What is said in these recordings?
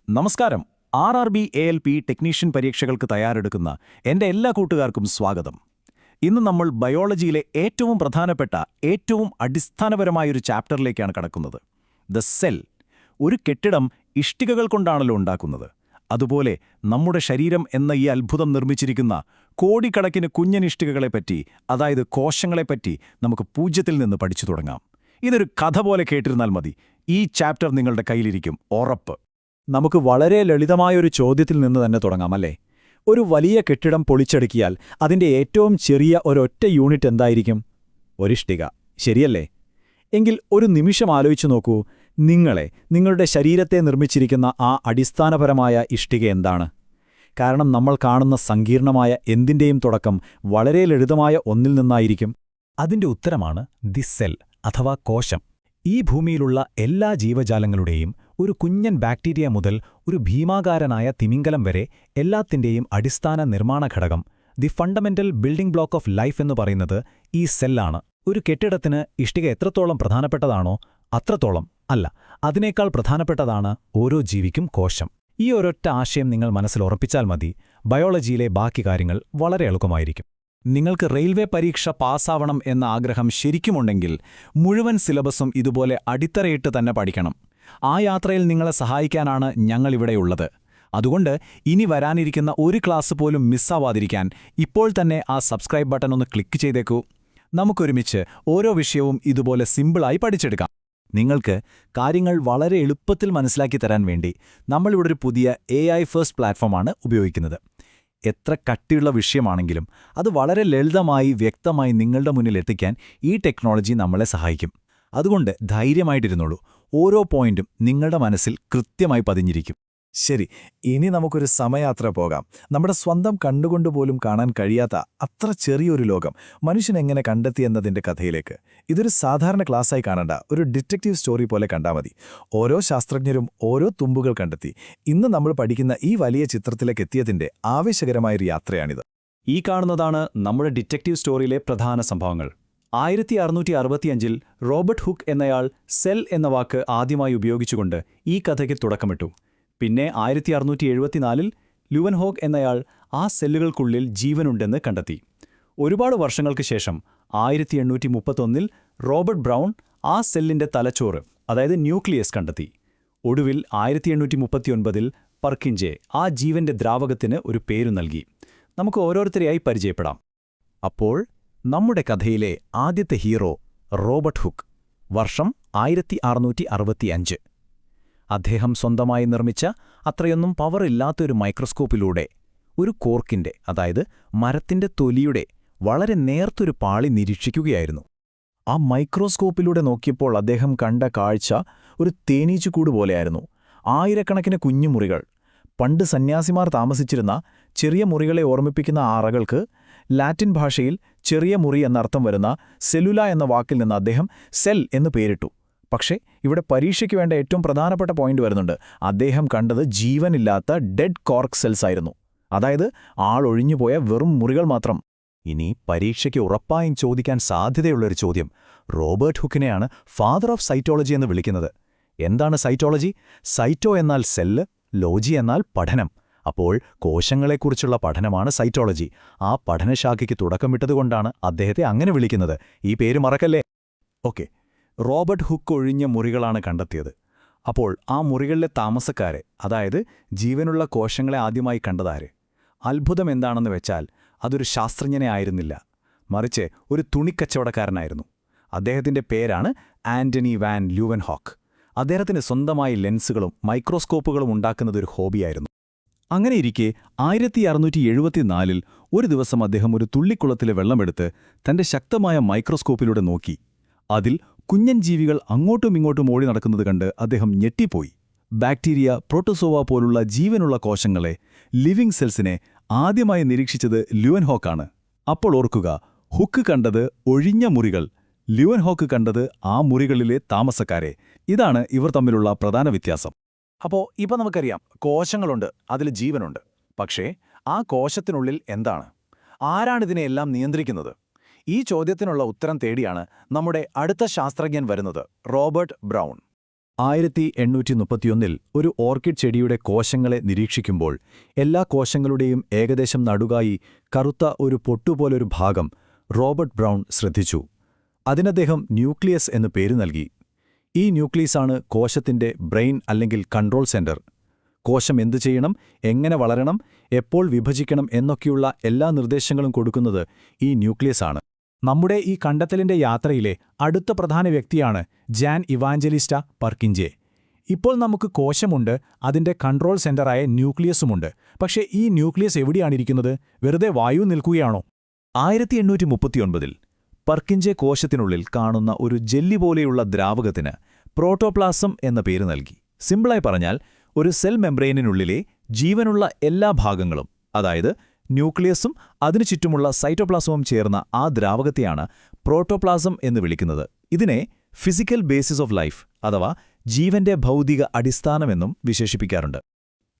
നമസ്കാരം. RRB ALP technician പരീക്ഷകൾക്ക് തയ്യാറെടുക്കുന്ന എൻ്റെ എല്ലാ കൂട്ടുകാർക്കും സ്വാഗതം. ഇന്ന് നമ്മൾ ബയോളജിയിലെ ഏറ്റവും പ്രധാനപ്പെട്ട, ഏറ്റവും അടിസ്ഥാനപരമായൊരു ചാപ്റ്ററിലേക്കാണ് കടക്കുന്നത്. The cell. ഒരു കെട്ടിടം ഇഷ്ടികകൾ കൊണ്ടാണല്ലോ ഉണ്ടാക്കുന്നത്. അതുപോലെ നമ്മുടെ ശരീരം എന്ന ഈ അത്ഭുതം നിർമ്മിച്ചിരിക്കുന്ന കോടിക്കണക്കിന് കുഞ്ഞനിഷ്ടികകളെപ്പറ്റി, അതായത് കോശങ്ങളെപ്പറ്റി നമുക്ക് പൂജ്യത്തിൽ നിന്ന് പഠിച്ചു തുടങ്ങാം. ഇതൊരു കഥ പോലെ കേട്ടിരുന്നാൽ മതി. ഈ ചാപ്റ്റർ നിങ്ങളുടെ കയ്യിലിരിക്കും, ഉറപ്പ്. നമുക്ക് വളരെ ലളിതമായൊരു ചോദ്യത്തിൽ നിന്ന് തന്നെ തുടങ്ങാം, അല്ലേ? ഒരു വലിയ കെട്ടിടം പൊളിച്ചടുക്കിയാൽ അതിൻ്റെ ഏറ്റവും ചെറിയ ഒരൊറ്റ യൂണിറ്റ് എന്തായിരിക്കും? ഒരിഷ്ടിക, ശരിയല്ലേ? എങ്കിൽ ഒരു നിമിഷം ആലോചിച്ചു നോക്കൂ, നിങ്ങളുടെ ശരീരത്തെ നിർമ്മിച്ചിരിക്കുന്ന ആ അടിസ്ഥാനപരമായ ഇഷ്ടിക എന്താണ്? കാരണം നമ്മൾ കാണുന്ന സങ്കീർണമായ എന്തിൻ്റെയും തുടക്കം വളരെ ലളിതമായ ഒന്നിൽ നിന്നായിരിക്കും. അതിൻ്റെ ഉത്തരമാണ് ദി സെൽ, അഥവാ കോശം. ഈ ഭൂമിയിലുള്ള എല്ലാ ജീവജാലങ്ങളുടെയും, ഒരു കുഞ്ഞൻ ബാക്ടീരിയ മുതൽ ഒരു ഭീമാകാരനായ തിമിംഗലം വരെ, എല്ലാത്തിൻ്റെയും അടിസ്ഥാന നിർമ്മാണ ഘടകം, the fundamental building block of life എന്ന് പറയുന്നത് ഈ സെല്ലാണ്. ഒരു കെട്ടിടത്തിന് ഇഷ്ടിക എത്രത്തോളം പ്രധാനപ്പെട്ടതാണോ അത്രത്തോളം, അല്ല, അതിനേക്കാൾ പ്രധാനപ്പെട്ടതാണ് ഓരോ ജീവിക്കും കോശം. ഈ ഒരൊറ്റ ആശയം നിങ്ങൾ മനസ്സിൽ ഉറപ്പിച്ചാൽ മതി, ബയോളജിയിലെ ബാക്കി കാര്യങ്ങൾ വളരെ എളുപ്പമായിരിക്കും. നിങ്ങൾക്ക് റെയിൽവേ പരീക്ഷ പാസ്സാവണം എന്ന ആഗ്രഹം ശരിക്കുമുണ്ടെങ്കിൽ മുഴുവൻ സിലബസും ഇതുപോലെ അടിത്തറയിട്ട് തന്നെ പഠിക്കണം. ആ യാത്രയിൽ നിങ്ങളെ സഹായിക്കാനാണ് ഞങ്ങളിവിടെയുള്ളത്. അതുകൊണ്ട് ഇനി വരാനിരിക്കുന്ന ഒരു ക്ലാസ് പോലും മിസ്സാവാതിരിക്കാൻ ഇപ്പോൾ തന്നെ ആ സബ്സ്ക്രൈബ് ബട്ടൺ ഒന്ന് ക്ലിക്ക് ചെയ്തേക്കൂ. നമുക്കൊരുമിച്ച് ഓരോ വിഷയവും ഇതുപോലെ സിമ്പിളായി പഠിച്ചെടുക്കാം. നിങ്ങൾക്ക് കാര്യങ്ങൾ വളരെ എളുപ്പത്തിൽ മനസ്സിലാക്കി തരാൻ വേണ്ടി നമ്മളിവിടെ ഒരു പുതിയ AI ഫസ്റ്റ് പ്ലാറ്റ്ഫോമാണ് ഉപയോഗിക്കുന്നത്. എത്ര കട്ടിയുള്ള വിഷയമാണെങ്കിലും അത് വളരെ ലളിതമായി, വ്യക്തമായി നിങ്ങളുടെ മുന്നിൽ എത്തിക്കാൻ ഈ ടെക്നോളജി നമ്മളെ സഹായിക്കും. അതുകൊണ്ട് ധൈര്യമായിട്ടിരുന്നോളൂ, ഓരോ പോയിന്റും നിങ്ങളുടെ മനസ്സിൽ കൃത്യമായി പതിഞ്ഞിരിക്കും. ശരി, ഇനി നമുക്കൊരു സമയാത്ര പോകാം. നമ്മുടെ സ്വന്തം കണ്ടുകൊണ്ടുപോലും കാണാൻ കഴിയാത്ത അത്ര ചെറിയൊരു ലോകം മനുഷ്യൻ എങ്ങനെ കണ്ടെത്തിയെന്നതിൻ്റെ കഥയിലേക്ക്. ഇതൊരു സാധാരണ ക്ലാസ്സായി കാണണ്ട, ഒരു ഡിറ്റക്റ്റീവ് സ്റ്റോറി പോലെ കണ്ടാൽ മതി. ഓരോ ശാസ്ത്രജ്ഞരും ഓരോ തുമ്പുകൾ കണ്ടെത്തി ഇന്ന് നമ്മൾ പഠിക്കുന്ന ഈ വലിയ ചിത്രത്തിലേക്ക് എത്തിയതിൻ്റെ ആവേശകരമായൊരു യാത്രയാണിത്. ഈ കാണുന്നതാണ് നമ്മുടെ ഡിറ്റക്റ്റീവ് സ്റ്റോറിയിലെ പ്രധാന സംഭവങ്ങൾ. 1665-ൽ റോബർട്ട് ഹുക്ക് എന്നയാൾ സെൽ എന്ന വാക്ക് ആദ്യമായി ഉപയോഗിച്ചുകൊണ്ട് ഈ കഥയ്ക്ക് തുടക്കമിട്ടു. പിന്നെ 1674-ൽ ലുവൻഹോക്ക് എന്നയാൾ ആ സെല്ലുകൾക്കുള്ളിൽ ജീവനുണ്ടെന്ന് കണ്ടെത്തി. ഒരുപാട് വർഷങ്ങൾക്ക് ശേഷം 1831-ൽ റോബർട്ട് ബ്രൗൺ ആ സെല്ലിന്റെ തലച്ചോറ്, അതായത് ന്യൂക്ലിയസ് കണ്ടെത്തി. ഒടുവിൽ 1839-ൽ പർക്കിൻജെ ആ ജീവന്റെ ദ്രാവകത്തിന് ഒരു പേരു നൽകി. നമുക്ക് ഓരോരുത്തരെയായി പരിചയപ്പെടാം. അപ്പോൾ നമ്മുടെ കഥയിലെ ആദ്യത്തെ ഹീറോ റോബർട്ട് ഹുക്ക്. വർഷം 1665. അദ്ദേഹം സ്വന്തമായി നിർമ്മിച്ച അത്രയൊന്നും പവറില്ലാത്തൊരു മൈക്രോസ്കോപ്പിലൂടെ ഒരു കോർക്കിന്റെ, അതായത് മരത്തിന്റെ തൊലിയുടെ വളരെ നേർത്തൊരു പാളി നിരീക്ഷിക്കുകയായിരുന്നു. ആ മൈക്രോസ്കോപ്പിലൂടെ നോക്കിയപ്പോൾ അദ്ദേഹം കണ്ട കാഴ്ച ഒരു തേനീച്ചക്കൂട് പോലെയായിരുന്നു. ആയിരക്കണക്കിന് കുഞ്ഞുമുറികൾ. പണ്ട് സന്യാസിമാർ താമസിച്ചിരുന്ന ചെറിയ മുറികളെ ഓർമ്മിപ്പിക്കുന്ന ആ അറകൾക്ക് ലാറ്റിൻ ഭാഷയിൽ ചെറിയ മുറി എന്നർത്ഥം വരുന്ന സെല്ലുല എന്ന വാക്കിൽ നിന്ന് അദ്ദേഹം സെൽ എന്ന് പേരിട്ടു. പക്ഷേ ഇവിടെ പരീക്ഷയ്ക്ക് വേണ്ട ഏറ്റവും പ്രധാനപ്പെട്ട പോയിന്റ് വരുന്നുണ്ട്. അദ്ദേഹം കണ്ടത് ജീവനില്ലാത്ത ഡെഡ് കോർക്ക് സെൽസ് ആയിരുന്നു. അതായത് ആളൊഴിഞ്ഞുപോയ വെറും മുറികൾ മാത്രം. ഇനി പരീക്ഷയ്ക്ക് ഉറപ്പായും ചോദിക്കാൻ സാധ്യതയുള്ളൊരു ചോദ്യം. റോബർട്ട് ഹുക്കിനെയാണ് ഫാദർ ഓഫ് സൈറ്റോളജി എന്ന് വിളിക്കുന്നത്. എന്താണ് സൈറ്റോളജി? സൈറ്റോ എന്നാൽ സെല്ല്, ലോജി എന്നാൽ പഠനം. അപ്പോൾ കോശങ്ങളെക്കുറിച്ചുള്ള പഠനമാണ് സൈറ്റോളജി. ആ പഠനശാഖയ്ക്ക് തുടക്കമിട്ടതുകൊണ്ടാണ് അദ്ദേഹത്തെ അങ്ങനെ വിളിക്കുന്നത്. ഈ പേര് മറക്കല്ലേ? ഓക്കെ, റോബർട്ട് ഹുക്ക് ഒഴിഞ്ഞ മുറികളാണ് കണ്ടെത്തിയത്. അപ്പോൾ ആ മുറികളിലെ താമസക്കാരെ, അതായത് ജീവനുള്ള കോശങ്ങളെ ആദ്യമായി കണ്ടതാര്? അത്ഭുതം എന്താണെന്ന് വെച്ചാൽ അതൊരു ശാസ്ത്രജ്ഞനെ ആയിരുന്നില്ല, മറിച്ച് ഒരു തുണിക്കച്ചവടക്കാരനായിരുന്നു. അദ്ദേഹത്തിൻ്റെ പേരാണ് ആന്റണി വാൻ ല്യൂവൻഹോക്ക്. അദ്ദേഹത്തിന് സ്വന്തമായി ലെൻസുകളും മൈക്രോസ്കോപ്പുകളും ഉണ്ടാക്കുന്നതൊരു ഹോബിയായിരുന്നു. അങ്ങനെയിരിക്കെ 1674-ൽ ഒരു ദിവസം അദ്ദേഹം ഒരു തുള്ളിക്കുളത്തിലെ വെള്ളമെടുത്ത് തന്റെ ശക്തമായ മൈക്രോസ്കോപ്പിലൂടെ നോക്കി. അതിൽ കുഞ്ഞൻ ജീവികൾ അങ്ങോട്ടും ഇങ്ങോട്ടും ഓടി നടക്കുന്നത് കണ്ട് അദ്ദേഹം ഞെട്ടിപ്പോയി. ബാക്ടീരിയ, പ്രോട്ടോസോവ പോലുള്ള ജീവനുള്ള കോശങ്ങളെ, ലിവിംഗ് സെൽസിനെ ആദ്യമായി നിരീക്ഷിച്ചത് ല്യൂവൻഹോക്കാണ്. അപ്പോൾ ഓർക്കുക, ഹുക്ക് കണ്ടത് ഒഴിഞ്ഞ മുറികൾ, ല്യൂവൻഹോക്ക് കണ്ടത് ആ മുറികളിലെ താമസക്കാരെ. ഇതാണ് ഇവർ തമ്മിലുള്ള പ്രധാന വ്യത്യാസം. അപ്പോൾ ഇപ്പം നമുക്കറിയാം, കോശങ്ങളുണ്ട്, അതിൽ ജീവനുണ്ട്. പക്ഷേ ആ കോശത്തിനുള്ളിൽ എന്താണ്? ആരാണിതിനെയെല്ലാം നിയന്ത്രിക്കുന്നത്? ഈ ചോദ്യത്തിനുള്ള ഉത്തരം തേടിയാണ് നമ്മുടെ അടുത്ത ശാസ്ത്രജ്ഞൻ വരുന്നത്, റോബർട്ട് ബ്രൗൺ. 1831 ഒരു ഓർക്കിഡ് ചെടിയുടെ കോശങ്ങളെ നിരീക്ഷിക്കുമ്പോൾ എല്ലാ കോശങ്ങളുടെയും ഏകദേശം നടുകായി കറുത്ത ഒരു പൊട്ടുപോലൊരു ഭാഗം റോബർട്ട് ബ്രൗൺ ശ്രദ്ധിച്ചു. അതിനദ്ദേഹം ന്യൂക്ലിയസ് എന്ന് പേര് നൽകി. ഈ ന്യൂക്ലിയസാണ് കോശത്തിന്റെ ബ്രെയിൻ അല്ലെങ്കിൽ കൺട്രോൾ സെന്റർ. കോശം എന്തു ചെയ്യണം, എങ്ങനെ വളരണം, എപ്പോൾ വിഭജിക്കണം എന്നൊക്കെയുള്ള എല്ലാ നിർദ്ദേശങ്ങളും കൊടുക്കുന്നത് ഈ ന്യൂക്ലിയസാണ്. നമ്മുടെ ഈ കണ്ടെത്തലിന്റെ യാത്രയിലെ അടുത്ത പ്രധാന വ്യക്തിയാണ് ജാൻ ഇവാഞ്ചലിസ്റ്റ പർക്കിഞ്ചെ. ഇപ്പോൾ നമുക്ക് കോശമുണ്ട്, അതിന്റെ കൺട്രോൾ സെന്ററായ ന്യൂക്ലിയസുമുണ്ട്. പക്ഷേ ഈ ന്യൂക്ലിയസ് എവിടെയാണിരിക്കുന്നത്? വെറുതെ വായു നിൽക്കുകയാണോ? 1839 പർക്കിഞ്ചെ കോശത്തിനുള്ളിൽ കാണുന്ന ഒരു ജെല്ലി പോലെയുള്ള ദ്രാവകത്തിന് പ്രോട്ടോപ്ലാസം എന്ന പേര് നൽകി. സിമ്പിളായി പറഞ്ഞാൽ, ഒരു സെൽ മെംബ്രെയിനിനുള്ളിലെ ജീവനുള്ള എല്ലാ ഭാഗങ്ങളും, അതായത് ന്യൂക്ലിയസും അതിനു ചുറ്റുമുള്ള സൈറ്റോപ്ലാസവും ചേർന്ന ആ ദ്രാവകത്തെയാണ് പ്രോട്ടോപ്ലാസം എന്ന് വിളിക്കുന്നത്. ഇതിനെ ഫിസിക്കൽ ബേസിസ് ഓഫ് ലൈഫ് അഥവാ ജീവന്റെ ഭൗതിക അടിസ്ഥാനമെന്നും വിശേഷിപ്പിക്കാറുണ്ട്.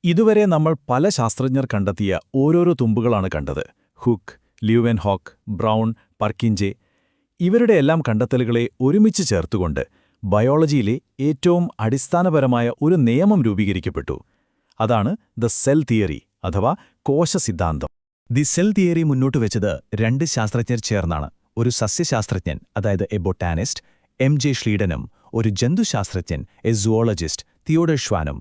ഇതുവരെ നമ്മൾ പല ശാസ്ത്രജ്ഞർ കണ്ടെത്തിയ ഓരോരോ തുമ്പുകളാണ് കണ്ടത്. Hooke, Leeuwenhoek, Brown, Purkinje. ഇവരുടെ എല്ലാം കണ്ടെത്തലുകളെ ഒരുമിച്ച് ചേർത്തുകൊണ്ട് ബയോളജിയിലെ ഏറ്റവും അടിസ്ഥാനപരമായ ഒരു നിയമം രൂപീകരിക്കപ്പെട്ടു. അതാണ് ദ സെൽ തിയറി അഥവാ കോശസിദ്ധാന്തം. ദി സെൽ തിയറി മുന്നോട്ട് വെച്ചത് 2 ശാസ്ത്രജ്ഞർ ചേർന്നാണ്. ഒരു സസ്യശാസ്ത്രജ്ഞൻ, അതായത് എ ബൊട്ടാനിസ്റ്റ്, M.J. ഷ്ലീഡനും ഒരു ജന്തുശാസ്ത്രജ്ഞൻ, എ സുവോളജിസ്റ്റ്, തിയോഡർ ഷ്വാനും.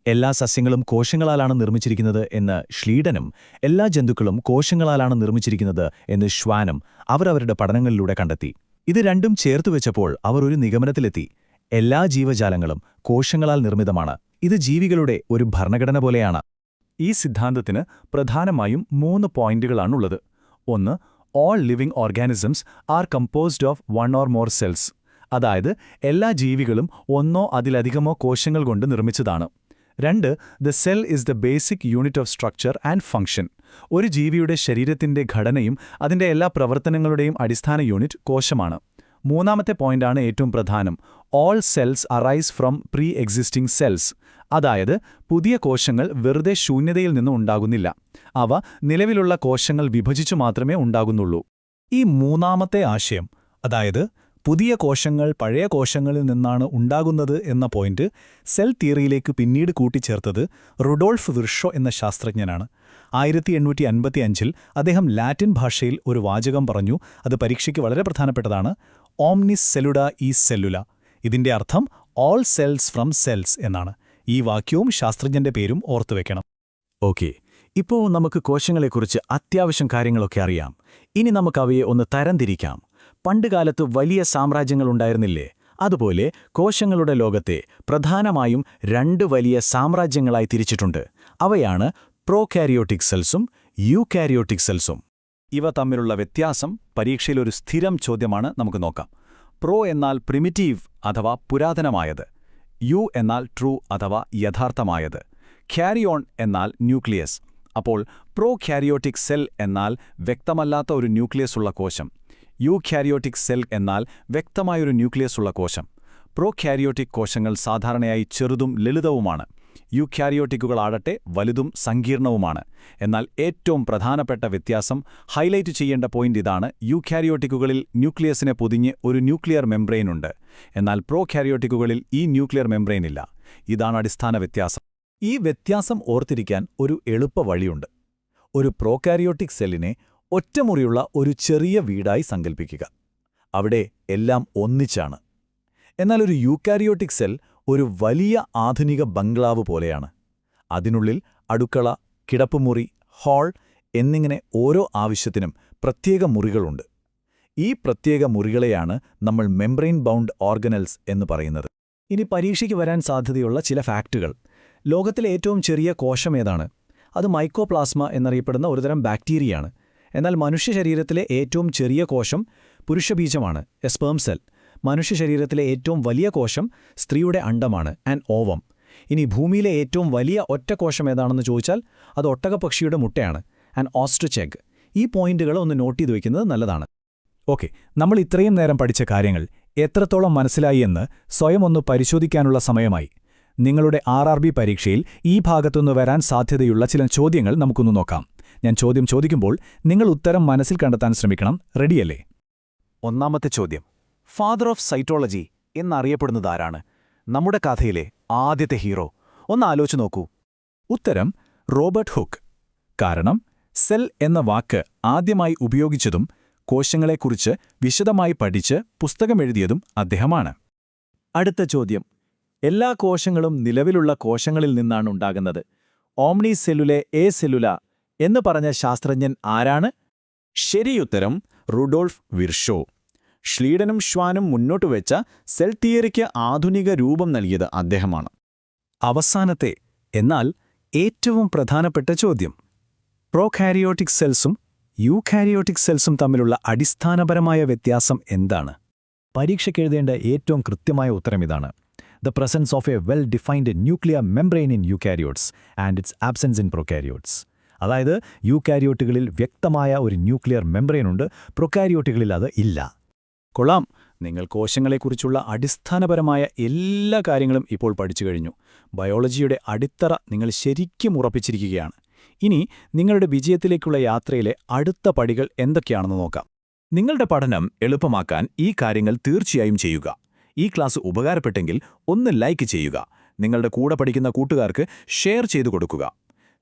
എല്ലാ സസ്യങ്ങളും കോശങ്ങളാലാണ് നിർമ്മിച്ചിരിക്കുന്നത് എന്ന് ഷ്ലീഡനും എല്ലാ ജന്തുക്കളും കോശങ്ങളാലാണ് നിർമ്മിച്ചിരിക്കുന്നത് എന്ന് ഷ്വാനും അവരവരുടെ പഠനങ്ങളിലൂടെ കണ്ടെത്തി. ഇത് രണ്ടും ചേർത്തുവെച്ചപ്പോൾ അവർ ഒരു നിഗമനത്തിലെത്തി: എല്ലാ ജീവജാലങ്ങളും കോശങ്ങളാൽ നിർമ്മിതമാണ്. ഇത് ജീവികളുടെ ഒരു ഭരണഘടന പോലെയാണ്. ഈ സിദ്ധാന്തത്തിന് പ്രധാനമായും 3 പോയിന്റുകളാണുള്ളത്. 1. All living organisms are composed of 1 or more cells. അതായത് എല്ലാ ജീവികളും ഒന്നോ അതിലധികമോ കോശങ്ങൾ കൊണ്ട് നിർമ്മിച്ചതാണ്. 2. The cell is the basic unit of structure and function. ഒരു ജീവിയുടെ ശരീരത്തിന്റെ ഘടനയും അതിന്റെ എല്ലാ പ്രവർത്തനങ്ങളുടെയും അടിസ്ഥാന യൂണിറ്റ് കോശമാണ്. 3ാമത്തെ പോയിന്റാണ് ഏറ്റവും പ്രധാനം. All cells arise from pre existing cells. അതായത് പുതിയ കോശങ്ങൾ വെറുതെ ശൂന്യതയിൽ നിന്നും ഉണ്ടാകുന്നില്ല. അവ നിലവിലുള്ള കോശങ്ങൾ വിഭജിച്ചു മാത്രമേ ഉണ്ടാകുന്നുള്ളൂ. ഈ 3ാമത്തെ ആശയം, അതായത് പുതിയ കോശങ്ങൾ പഴയ കോശങ്ങളിൽ നിന്നാണ് ഉണ്ടാകുന്നത് എന്ന പോയിന്റ്, സെൽ തിയറിയിലേക്ക് പിന്നീട് കൂട്ടിച്ചേർത്തത് റുഡോൾഫ് വിർഷോ എന്ന ശാസ്ത്രജ്ഞനാണ്. 1855 അദ്ദേഹം ലാറ്റിൻ ഭാഷയിൽ ഒരു വാചകം പറഞ്ഞു. അത് പരീക്ഷയ്ക്ക് വളരെ പ്രധാനപ്പെട്ടതാണ്. ഓംനിസ് സെല്ലുഡ ഈസ് സെല്ലുല. ഇതിന്റെ അർത്ഥം ഓൾ സെൽസ് ഫ്രം സെൽസ് എന്നാണ്. ഈ വാക്യവും ശാസ്ത്രജ്ഞന്റെ പേരും ഓർത്തുവെക്കണം. ഓക്കെ, ഇപ്പോൾ നമുക്ക് കോശങ്ങളെക്കുറിച്ച് അത്യാവശ്യം കാര്യങ്ങളൊക്കെ അറിയാം. ഇനി നമുക്കവയെ ഒന്ന് തരംതിരിക്കാം. പണ്ടുകാലത്ത് വലിയ സാമ്രാജ്യങ്ങളുണ്ടായിരുന്നില്ലേ? അതുപോലെ കോശങ്ങളുടെ ലോകത്തെ പ്രധാനമായും 2 വലിയ സാമ്രാജ്യങ്ങളായി തിരിച്ചിട്ടുണ്ട്. അവയാണ് പ്രോകാരിയോട്ടിക് സെൽസും യൂകാരിയോട്ടിക് സെൽസും. ഇവ തമ്മിലുള്ള വ്യത്യാസം പരീക്ഷയിലൊരു സ്ഥിരം ചോദ്യമാണ്. നമുക്ക് നോക്കാം. പ്രോ എന്നാൽ പ്രിമിറ്റീവ് അഥവാ പുരാതനമായത്. യു എന്നാൽ ട്രൂ അഥവാ യഥാർത്ഥമായത്. ക്യാരിയോൺ എന്നാൽ ന്യൂക്ലിയസ്. അപ്പോൾ പ്രോകാരിയോട്ടിക് സെൽ എന്നാൽ വ്യക്തമല്ലാത്ത ഒരു ന്യൂക്ലിയസ് ഉള്ള കോശം. യൂകാരിയോട്ടിക് സെൽ എന്നാൽ വ്യക്തമായൊരു ന്യൂക്ലിയസ് ഉള്ള കോശം. പ്രോകാരിയോട്ടിക് കോശങ്ങൾ സാധാരണയായി ചെറുതും ലളിതവുമാണ്. യൂകാരിയോട്ടിക്കുകളാടട്ടെ വലുതും സങ്കീർണവുമാണ്. എന്നാൽ ഏറ്റവും പ്രധാനപ്പെട്ട വ്യത്യാസം, ഹൈലൈറ്റ് ചെയ്യേണ്ട പോയിന്റ് ഇതാണ്: യൂകാരിയോട്ടിക്കുകളിൽ ന്യൂക്ലിയസിനെ പൊതിഞ്ഞ് ഒരു ന്യൂക്ലിയർ മെംബ്രെയിൻ ഉണ്ട്. എന്നാൽ പ്രോകാരിയോട്ടിക്കുകളിൽ ഈ ന്യൂക്ലിയർ മെംബ്രെയിൻ ഇല്ല. ഇതാണ് അടിസ്ഥാന വ്യത്യാസം. ഈ വ്യത്യാസം ഓർത്തിരിക്കാൻ ഒരു എളുപ്പ വഴിയുണ്ട്. ഒരു പ്രോകാരിയോട്ടിക് സെല്ലിനെ ഒറ്റമുറിയുള്ള ഒരു ചെറിയ വീടായി സങ്കൽപ്പിക്കുക. അവിടെ എല്ലാം ഒന്നിച്ചാണ്. എന്നാൽ ഒരു യൂകാരിയോട്ടിക് സെൽ ഒരു വലിയ ആധുനിക ബംഗ്ലാവ് പോലെയാണ്. അതിനുള്ളിൽ അടുക്കള, കിടപ്പുമുറി, ഹാൾ എന്നിങ്ങനെ ഓരോ ആവശ്യത്തിനും പ്രത്യേക മുറികളുണ്ട്. ഈ പ്രത്യേക മുറികളെയാണ് നമ്മൾ മെംബ്രെയിൻ ബൗണ്ട് ഓർഗനൽസ് എന്ന് പറയുന്നത്. ഇനി പരീക്ഷയ്ക്ക് വരാൻ സാധ്യതയുള്ള ചില ഫാക്റ്റുകൾ. ലോകത്തിലെ ഏറ്റവും ചെറിയ കോശം ഏതാണ്? അത് മൈക്കോപ്ലാസ്മ എന്നറിയപ്പെടുന്ന ഒരുതരം ബാക്ടീരിയയാണ്. എന്നാൽ മനുഷ്യ ശരീരത്തിലെ ഏറ്റവും ചെറിയ കോശം പുരുഷബീജമാണ്, എ സ്പേം സെൽ. മനുഷ്യ ശരീരത്തിലെ ഏറ്റവും വലിയ കോശം സ്ത്രീയുടെ അണ്ഡമാണ്, ആൻ ഓവം. ഇനി ഭൂമിയിലെ ഏറ്റവും വലിയ ഒറ്റ കോശം ഏതാണെന്ന് ചോദിച്ചാൽ അത് ഒട്ടകപ്പക്ഷിയുടെ മുട്ടയാണ്, ആൻ ഓസ്ട്രിച്ച് എഗ്. ഈ പോയിന്റുകൾ ഒന്ന് നോട്ട് ചെയ്ത് വയ്ക്കുന്നത് നല്ലതാണ്. ഓക്കെ, നമ്മൾ ഇത്രയും നേരം പഠിച്ച കാര്യങ്ങൾ എത്രത്തോളം മനസ്സിലായി എന്ന് സ്വയം ഒന്ന് പരിശോധിക്കാനുള്ള സമയമായി. നിങ്ങളുടെ RRB പരീക്ഷയിൽ ഈ ഭാഗത്തുനിന്ന് വരാൻ സാധ്യതയുള്ള ചില ചോദ്യങ്ങൾ നമുക്കൊന്ന് നോക്കാം. ഞാൻ ചോദ്യം ചോദിക്കുമ്പോൾ നിങ്ങൾ ഉത്തരം മനസ്സിൽ കണ്ടെത്താൻ ശ്രമിക്കണം. റെഡിയല്ലേ? 1ാമത്തെ ചോദ്യം: ഫാദർ ഓഫ് സൈറ്റോളജി എന്നറിയപ്പെടുന്നതാരാണ്? നമ്മുടെ കഥയിലെ ആദ്യത്തെ ഹീറോ ഒന്ന് ആലോചിച്ച് നോക്കൂ. ഉത്തരം റോബർട്ട് ഹുക്ക്. കാരണം സെൽ എന്ന വാക്ക് ആദ്യമായി ഉപയോഗിച്ചതും കോശങ്ങളെക്കുറിച്ച് വിശദമായി പഠിച്ച് പുസ്തകമെഴുതിയതും അദ്ദേഹമാണ്. അടുത്ത ചോദ്യം. എല്ലാ കോശങ്ങളും നിലവിലുള്ള കോശങ്ങളിൽ നിന്നാണ് ഉണ്ടാകുന്നത്. ഓംനി സെല്ലുലെ എ സെല്ലുല എന്ന് പറഞ്ഞ ശാസ്ത്രജ്ഞൻ ആരാണ്? ശരിയുത്തരം റുഡോൾഫ് വിർഷോ. ഷ്ലീഡനും ഷ്വാനും മുന്നോട്ടുവെച്ച സെൽ തിയറിക്ക് ആധുനിക രൂപം നൽകിയത് അദ്ദേഹമാണ്. അവസാനത്തെ എന്നാൽ ഏറ്റവും പ്രധാനപ്പെട്ട ചോദ്യം. പ്രോകാരിയോട്ടിക് സെൽസും യൂകാരിയോട്ടിക് സെൽസും തമ്മിലുള്ള അടിസ്ഥാനപരമായ വ്യത്യാസം എന്താണ്? പരീക്ഷയ്ക്കെഴുതേണ്ട ഏറ്റവും കൃത്യമായ ഉത്തരം ഇതാണ്: the presence of a well defined nuclear membrane in eukaryotes and its absence in prokaryotes. അതായത് യൂകാരിയോട്ടുകളിൽ വ്യക്തമായ ഒരു ന്യൂക്ലിയർ മെംബ്രെയിൻ ഉണ്ട്, പ്രൊകാരിയോട്ടുകളിൽ അത് ഇല്ല. കൊള്ളാം, നിങ്ങൾ കോശങ്ങളെക്കുറിച്ചുള്ള അടിസ്ഥാനപരമായ എല്ലാ കാര്യങ്ങളും ഇപ്പോൾ പഠിച്ചു കഴിഞ്ഞു. ബയോളജിയുടെ അടിത്തറ നിങ്ങൾ ശരിക്കും ഉറപ്പിച്ചിരിക്കുകയാണ്. ഇനി നിങ്ങളുടെ വിജയത്തിലേക്കുള്ള യാത്രയിലെ അടുത്ത പടികൾ എന്തൊക്കെയാണെന്ന് നോക്കാം. നിങ്ങളുടെ പഠനം എളുപ്പമാക്കാൻ ഈ കാര്യങ്ങൾ തീർച്ചയായും ചെയ്യുക. ഈ ക്ലാസ് ഉപകാരപ്പെട്ടെങ്കിൽ ഒന്ന് ലൈക്ക് ചെയ്യുക. നിങ്ങളുടെ കൂടെ പഠിക്കുന്ന കൂട്ടുകാർക്ക് ഷെയർ ചെയ്തു കൊടുക്കുക.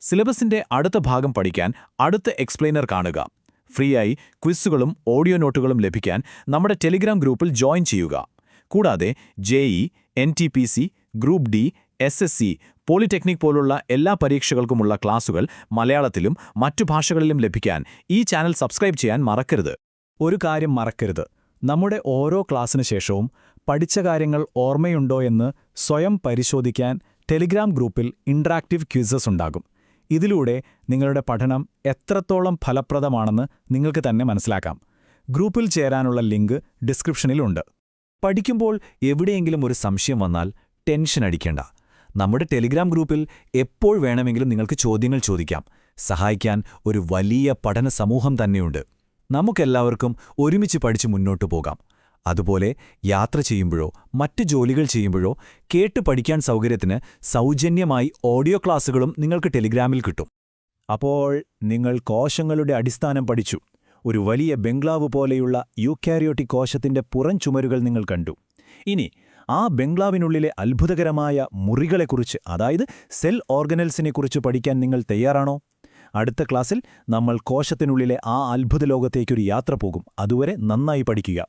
സിലബസിന്റെ അടുത്ത ഭാഗം പഠിക്കാൻ അടുത്ത എക്സ്പ്ലെയിനർ കാണുക. ഫ്രീയായി ക്വിസുകളും ഓഡിയോ നോട്ടുകളും ലഭിക്കാൻ നമ്മുടെ ടെലിഗ്രാം ഗ്രൂപ്പിൽ ജോയിൻ ചെയ്യുക. കൂടാതെ JEE, NTPC, group D, SSC, polytechnic പോലുള്ള എല്ലാ പരീക്ഷകൾക്കുമുള്ള ക്ലാസുകൾ മലയാളത്തിലും മറ്റു ഭാഷകളിലും ലഭിക്കാൻ ഈ ചാനൽ സബ്സ്ക്രൈബ് ചെയ്യാൻ മറക്കരുത്. ഒരു കാര്യം മറക്കരുത്, നമ്മുടെ ഓരോ ക്ലാസ്സിനു ശേഷവും പഠിച്ച കാര്യങ്ങൾ ഓർമ്മയുണ്ടോ എന്ന് സ്വയം പരിശോധിക്കാൻ ടെലിഗ്രാം ഗ്രൂപ്പിൽ ഇൻട്രാക്റ്റീവ് ക്വിസസ് ഉണ്ടാകും. ഇതിലൂടെ നിങ്ങളുടെ പഠനം എത്രത്തോളം ഫലപ്രദമാണെന്ന് നിങ്ങൾക്ക് തന്നെ മനസ്സിലാക്കാം. ഗ്രൂപ്പിൽ ചേരാനുള്ള ലിങ്ക് ഡിസ്ക്രിപ്ഷനിലുണ്ട്. പഠിക്കുമ്പോൾ എവിടെയെങ്കിലും ഒരു സംശയം വന്നാൽ ടെൻഷൻ അടിക്കേണ്ട. നമ്മുടെ ടെലിഗ്രാം ഗ്രൂപ്പിൽ എപ്പോൾ വേണമെങ്കിലും നിങ്ങൾക്ക് ചോദ്യങ്ങൾ ചോദിക്കാം. സഹായിക്കാൻ ഒരു വലിയ പഠന സമൂഹം തന്നെയുണ്ട്. നമുക്കെല്ലാവർക്കും ഒരുമിച്ച് പഠിച്ച് മുന്നോട്ടു പോകാം. അതുപോലെ യാത്ര ചെയ്യുമ്പോഴോ മറ്റ് ജോലികൾ ചെയ്യുമ്പോഴോ കേട്ട് പഠിക്കാൻ സൗകര്യത്തിന് സൗജന്യമായി ഓഡിയോ ക്ലാസുകളും നിങ്ങൾക്ക് ടെലിഗ്രാമിൽ കിട്ടും. അപ്പോൾ നിങ്ങൾ കോശങ്ങളുടെ അടിസ്ഥാനം പഠിച്ചു. ഒരു വലിയ ബംഗ്ലാവ് പോലെയുള്ള യൂക്കാരിയോട്ടിക് കോശത്തിന്റെ പുറം ചുമരുകൾ നിങ്ങൾ കണ്ടു. ഇനി ആ ബംഗ്ലാവിനുള്ളിലെ അത്ഭുതകരമായ മുറികളെക്കുറിച്ച്, അതായത് സെൽ ഓർഗനൽസിനെക്കുറിച്ച് പഠിക്കാൻ നിങ്ങൾ തയ്യാറാണോ? അടുത്ത ക്ലാസ്സിൽ നമ്മൾ കോശത്തിനുള്ളിലെ ആ അത്ഭുത ലോകത്തേക്കൊരു യാത്ര പോകും. അതുവരെ നന്നായി പഠിക്കുക.